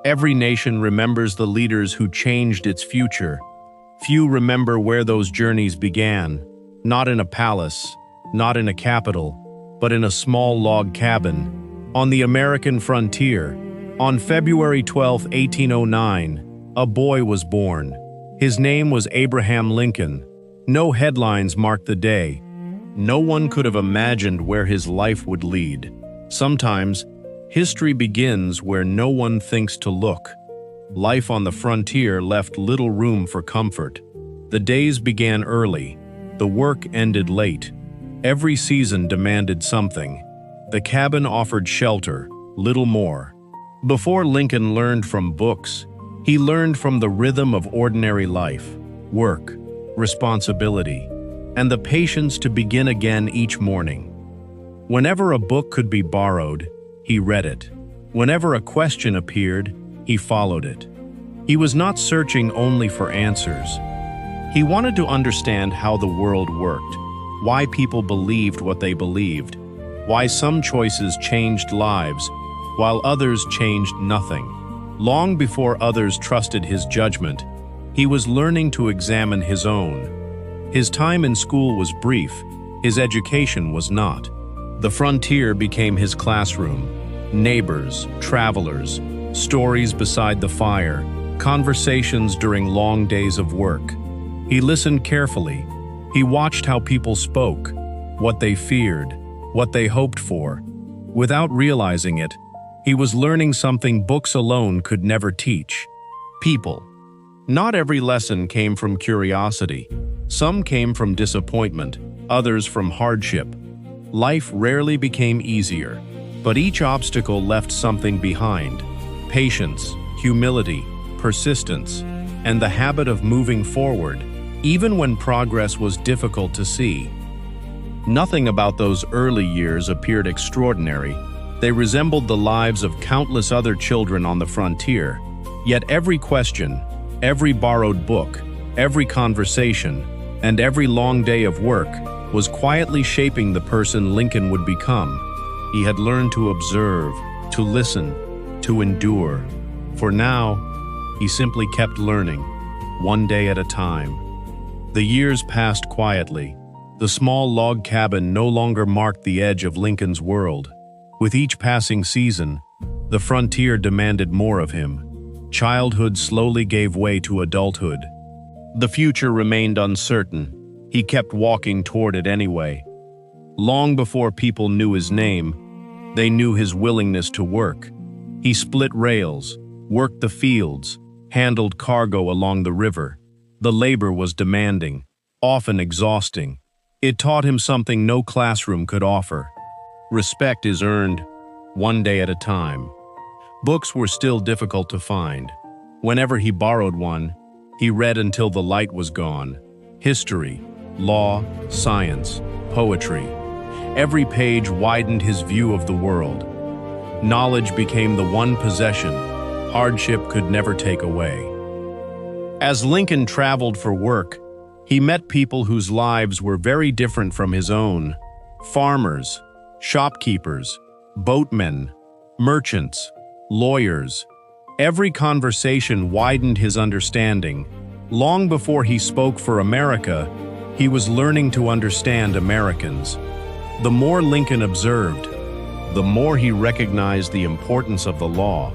Every nation remembers the leaders who changed its future. Few remember where those journeys began, not in a palace, not in a capital, but in a small log cabin on the American frontier. On February 12, 1809, a boy was born. His name was Abraham Lincoln. No headlines marked the day. No one could have imagined where his life would lead. Sometimes, history begins where no one thinks to look. Life on the frontier left little room for comfort. The days began early. The work ended late. Every season demanded something. The cabin offered shelter, little more. Before Lincoln learned from books, he learned from the rhythm of ordinary life, work, responsibility, and the patience to begin again each morning. Whenever a book could be borrowed, he read it. Whenever a question appeared, he followed it. He was not searching only for answers. He wanted to understand how the world worked, why people believed what they believed, why some choices changed lives, while others changed nothing. Long before others trusted his judgment, he was learning to examine his own. His time in school was brief, his education was not. The frontier became his classroom. Neighbors, travelers, stories beside the fire, conversations during long days of work. He listened carefully. He watched how people spoke, what they feared, what they hoped for. Without realizing it, he was learning something books alone could never teach: people. Not every lesson came from curiosity. Some came from disappointment, others from hardship. Life rarely became easier, but each obstacle left something behind: patience, humility, persistence, and the habit of moving forward, even when progress was difficult to see. Nothing about those early years appeared extraordinary. They resembled the lives of countless other children on the frontier. Yet every question, every borrowed book, every conversation, and every long day of work was quietly shaping the person Lincoln would become. He had learned to observe, to listen, to endure. For now, he simply kept learning, one day at a time. The years passed quietly. The small log cabin no longer marked the edge of Lincoln's world. With each passing season, the frontier demanded more of him. Childhood slowly gave way to adulthood. The future remained uncertain. He kept walking toward it anyway. Long before people knew his name, they knew his willingness to work. He split rails, worked the fields, handled cargo along the river. The labor was demanding, often exhausting. It taught him something no classroom could offer. Respect is earned one day at a time. Books were still difficult to find. Whenever he borrowed one, he read until the light was gone. History, law, science, poetry. Every page widened his view of the world. Knowledge became the one possession hardship could never take away. As Lincoln traveled for work, he met people whose lives were very different from his own. Farmers, shopkeepers, boatmen, merchants, lawyers. Every conversation widened his understanding. Long before he spoke for America, he was learning to understand Americans. The more Lincoln observed, the more he recognized the importance of the law.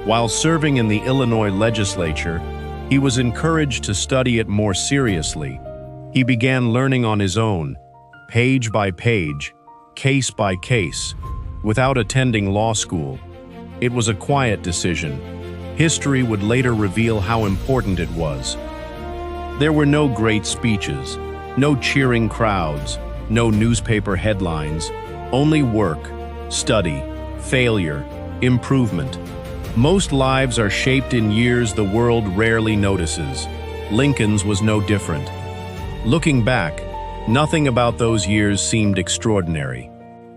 While serving in the Illinois legislature, he was encouraged to study it more seriously. He began learning on his own, page by page, case by case, without attending law school. It was a quiet decision. History would later reveal how important it was. There were no great speeches, no cheering crowds, no newspaper headlines, only work, study, failure, improvement. Most lives are shaped in years the world rarely notices. Lincoln's was no different. Looking back, nothing about those years seemed extraordinary.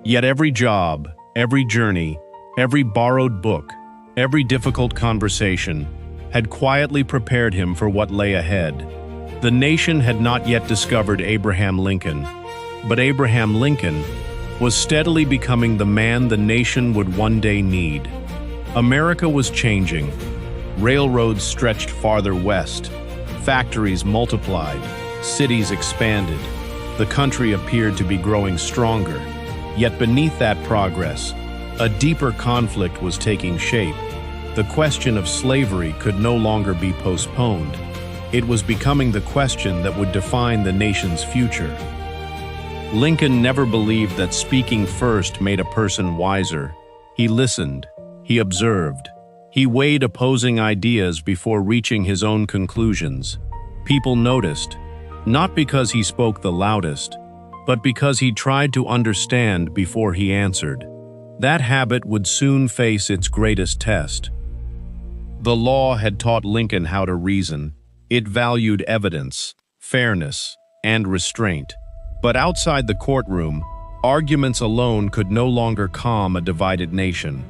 Yet every job, every journey, every borrowed book, every difficult conversation had quietly prepared him for what lay ahead. The nation had not yet discovered Abraham Lincoln, but Abraham Lincoln was steadily becoming the man the nation would one day need. America was changing. Railroads stretched farther west. Factories multiplied. Cities expanded. The country appeared to be growing stronger. Yet beneath that progress, a deeper conflict was taking shape. The question of slavery could no longer be postponed. It was becoming the question that would define the nation's future. Lincoln never believed that speaking first made a person wiser. He listened. He observed. He weighed opposing ideas before reaching his own conclusions. People noticed, not because he spoke the loudest, but because he tried to understand before he answered. That habit would soon face its greatest test. The law had taught Lincoln how to reason. It valued evidence, fairness, and restraint. But outside the courtroom, arguments alone could no longer calm a divided nation.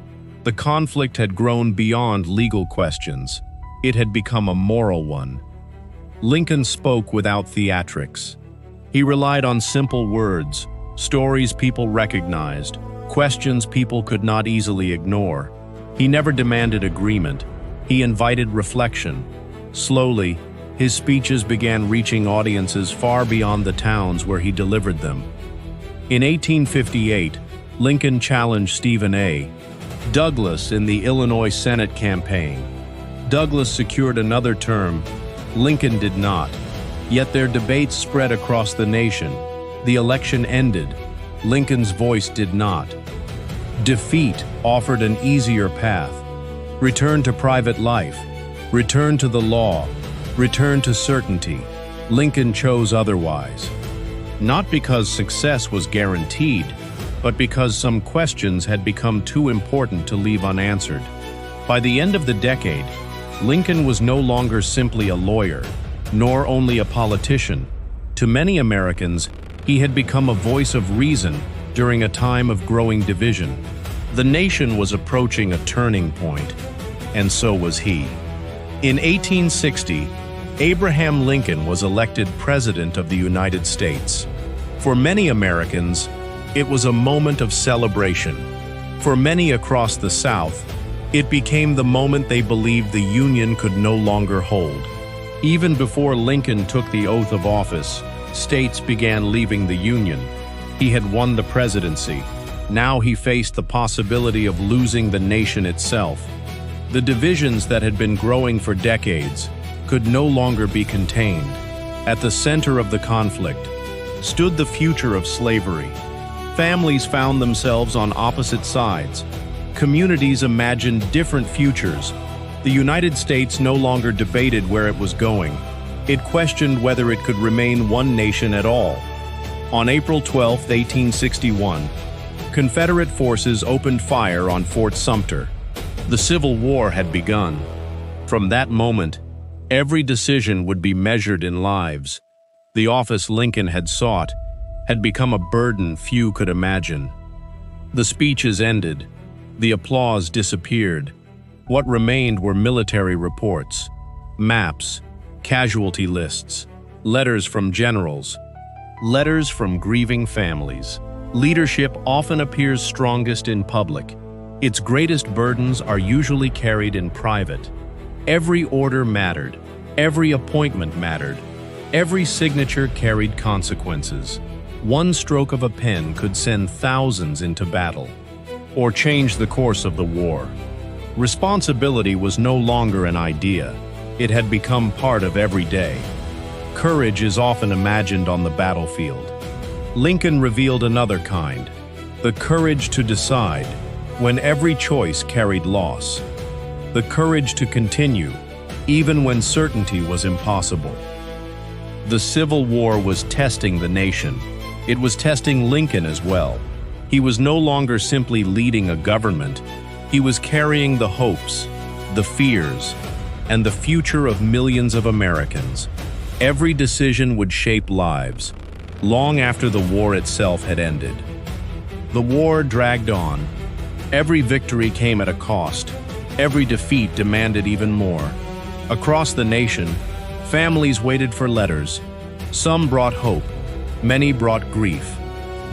The conflict had grown beyond legal questions. It had become a moral one. Lincoln spoke without theatrics. He relied on simple words, stories people recognized, questions people could not easily ignore. He never demanded agreement. He invited reflection. Slowly, his speeches began reaching audiences far beyond the towns where he delivered them. In 1858, Lincoln challenged Stephen A. Douglas in the Illinois Senate campaign. Douglas secured another term. Lincoln did not. Yet their debates spread across the nation. The election ended. Lincoln's voice did not. Defeat offered an easier path. Return to private life. Return to the law. Return to certainty. Lincoln chose otherwise. Not because success was guaranteed, but because some questions had become too important to leave unanswered. By the end of the decade, Lincoln was no longer simply a lawyer, nor only a politician. To many Americans, he had become a voice of reason during a time of growing division. The nation was approaching a turning point, and so was he. In 1860, Abraham Lincoln was elected President of the United States. For many Americans, it was a moment of celebration. For many across the South, it became the moment they believed the Union could no longer hold. Even before Lincoln took the oath of office, states began leaving the Union. He had won the presidency. Now he faced the possibility of losing the nation itself. The divisions that had been growing for decades could no longer be contained. At the center of the conflict stood the future of slavery. Families found themselves on opposite sides. Communities imagined different futures. The United States no longer debated where it was going. It questioned whether it could remain one nation at all. On April 12, 1861, Confederate forces opened fire on Fort Sumter. The Civil War had begun. From that moment, every decision would be measured in lives. The office Lincoln had sought had become a burden few could imagine. The speeches ended. The applause disappeared. What remained were military reports, maps, casualty lists, letters from generals, letters from grieving families. Leadership often appears strongest in public. Its greatest burdens are usually carried in private. Every order mattered. Every appointment mattered. Every signature carried consequences. One stroke of a pen could send thousands into battle, or change the course of the war. Responsibility was no longer an idea. It had become part of every day. Courage is often imagined on the battlefield. Lincoln revealed another kind, the courage to decide when every choice carried loss. The courage to continue, even when certainty was impossible. The Civil War was testing the nation. It was testing Lincoln as well. He was no longer simply leading a government. He was carrying the hopes, the fears, and the future of millions of Americans. Every decision would shape lives, long after the war itself had ended. The war dragged on. Every victory came at a cost. Every defeat demanded even more. Across the nation, families waited for letters. Some brought hope. Many brought grief.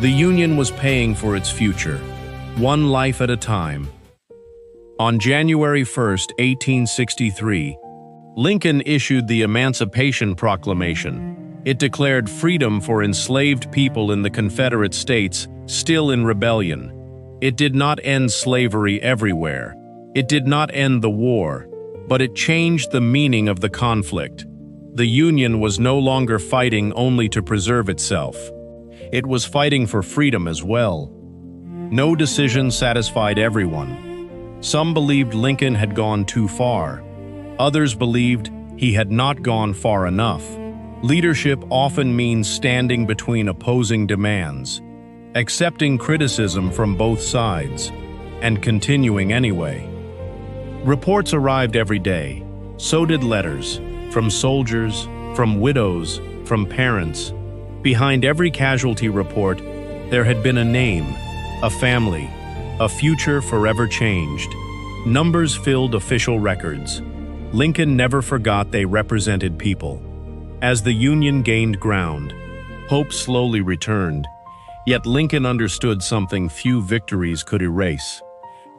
The Union was paying for its future, one life at a time. On January 1, 1863, Lincoln issued the Emancipation Proclamation. It declared freedom for enslaved people in the Confederate States still in rebellion. It did not end slavery everywhere. It did not end the war, but it changed the meaning of the conflict. The Union was no longer fighting only to preserve itself. It was fighting for freedom as well. No decision satisfied everyone. Some believed Lincoln had gone too far. Others believed he had not gone far enough. Leadership often means standing between opposing demands, accepting criticism from both sides, and continuing anyway. Reports arrived every day. So did letters, from soldiers, from widows, from parents. Behind every casualty report, there had been a name, a family, a future forever changed. Numbers filled official records. Lincoln never forgot they represented people. As the Union gained ground, hope slowly returned. Yet Lincoln understood something few victories could erase.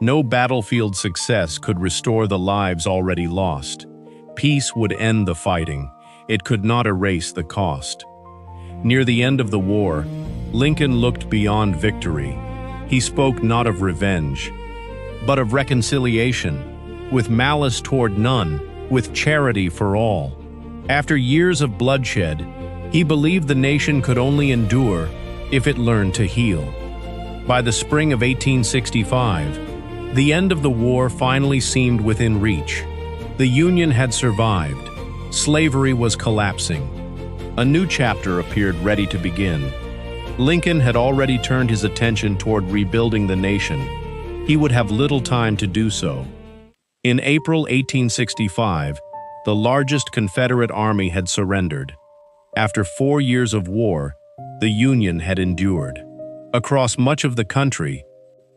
No battlefield success could restore the lives already lost. Peace would end the fighting. It could not erase the cost. Near the end of the war, Lincoln looked beyond victory. He spoke not of revenge, but of reconciliation, with malice toward none, with charity for all. After years of bloodshed, he believed the nation could only endure if it learned to heal. By the spring of 1865, the end of the war finally seemed within reach. The Union had survived. Slavery was collapsing. A new chapter appeared ready to begin. Lincoln had already turned his attention toward rebuilding the nation. He would have little time to do so. In April 1865, the largest Confederate army had surrendered. After 4 years of war, the Union had endured. Across much of the country,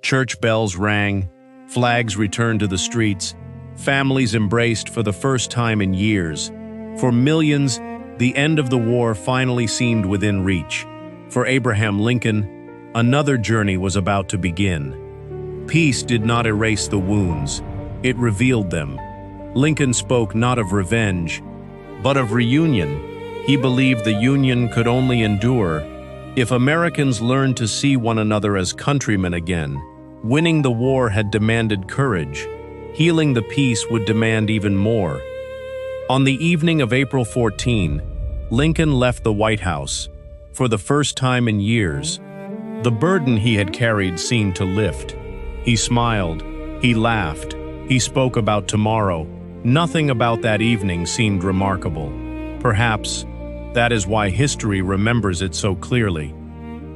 church bells rang, flags returned to the streets, families embraced for the first time in years. For millions, the end of the war finally seemed within reach. For Abraham Lincoln, another journey was about to begin. Peace did not erase the wounds, it revealed them. Lincoln spoke not of revenge, but of reunion. He believed the Union could only endure if Americans learned to see one another as countrymen again. Winning the war had demanded courage. Healing the peace would demand even more. On the evening of April 14, Lincoln left the White House. For the first time in years, the burden he had carried seemed to lift. He smiled, he laughed, he spoke about tomorrow. Nothing about that evening seemed remarkable. Perhaps that is why history remembers it so clearly.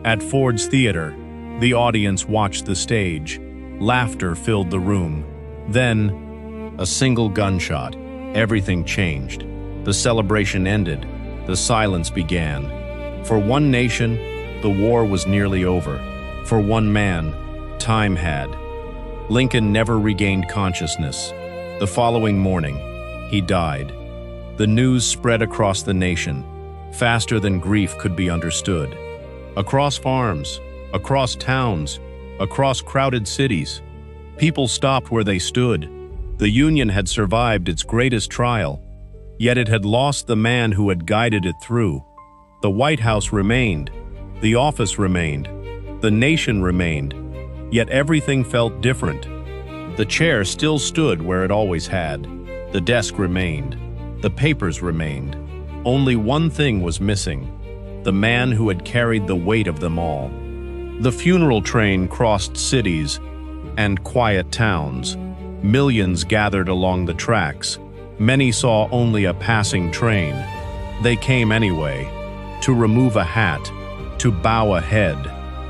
At Ford's Theater, the audience watched the stage. Laughter filled the room. Then, a single gunshot. Everything changed. The celebration ended. The silence began. For one nation, the war was nearly over. For one man, time had. Lincoln never regained consciousness. The following morning, he died. The news spread across the nation, faster than grief could be understood. Across farms, across towns, across crowded cities, people stopped where they stood. The Union had survived its greatest trial, yet it had lost the man who had guided it through. The White House remained, the office remained, the nation remained, yet everything felt different. The chair still stood where it always had. The desk remained. The papers remained. Only one thing was missing: the man who had carried the weight of them all. The funeral train crossed cities and quiet towns. Millions gathered along the tracks. Many saw only a passing train. They came anyway, to remove a hat, to bow a head,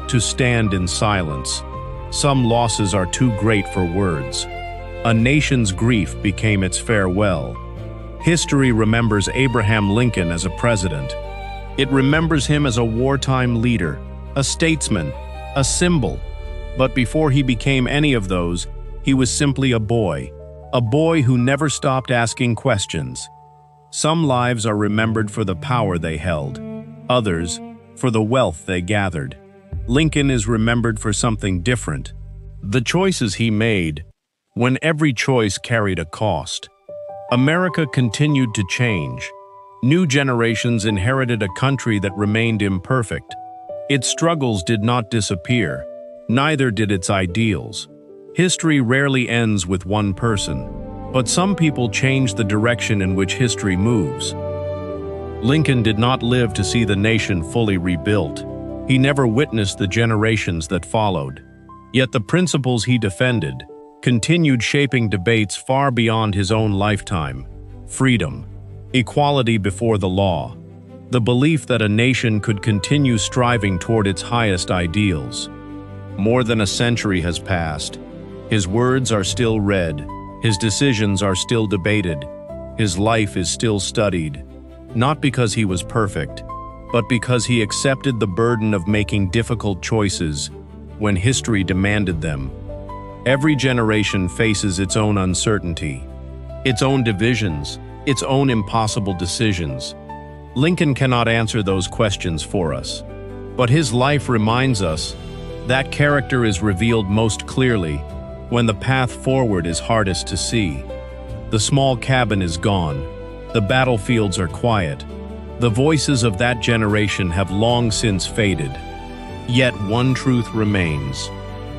to stand in silence. Some losses are too great for words. A nation's grief became its farewell. History remembers Abraham Lincoln as a president. It remembers him as a wartime leader, a statesman, a symbol. But before he became any of those, he was simply a boy who never stopped asking questions. Some lives are remembered for the power they held, others for the wealth they gathered. Lincoln is remembered for something different: the choices he made, when every choice carried a cost. America continued to change. New generations inherited a country that remained imperfect. Its struggles did not disappear, neither did its ideals. History rarely ends with one person, but some people change the direction in which history moves. Lincoln did not live to see the nation fully rebuilt. He never witnessed the generations that followed. Yet the principles he defended continued shaping debates far beyond his own lifetime. Freedom, equality before the law, the belief that a nation could continue striving toward its highest ideals. More than a century has passed. His words are still read, his decisions are still debated, his life is still studied, not because he was perfect, but because he accepted the burden of making difficult choices when history demanded them. Every generation faces its own uncertainty, its own divisions, its own impossible decisions. Lincoln cannot answer those questions for us, but his life reminds us that character is revealed most clearly when the path forward is hardest to see. The small cabin is gone, the battlefields are quiet, the voices of that generation have long since faded. Yet one truth remains.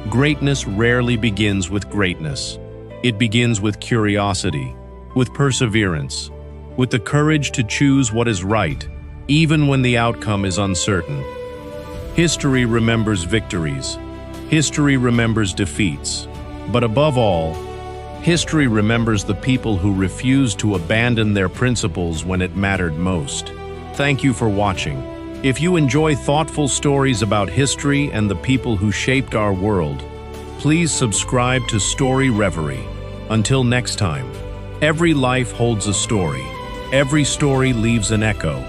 Greatness rarely begins with greatness. It begins with curiosity, with perseverance, with the courage to choose what is right, even when the outcome is uncertain. History remembers victories. History remembers defeats. But above all, history remembers the people who refused to abandon their principles when it mattered most. Thank you for watching. If you enjoy thoughtful stories about history and the people who shaped our world, please subscribe to Story Reverie. Until next time, every life holds a story. Every story leaves an echo.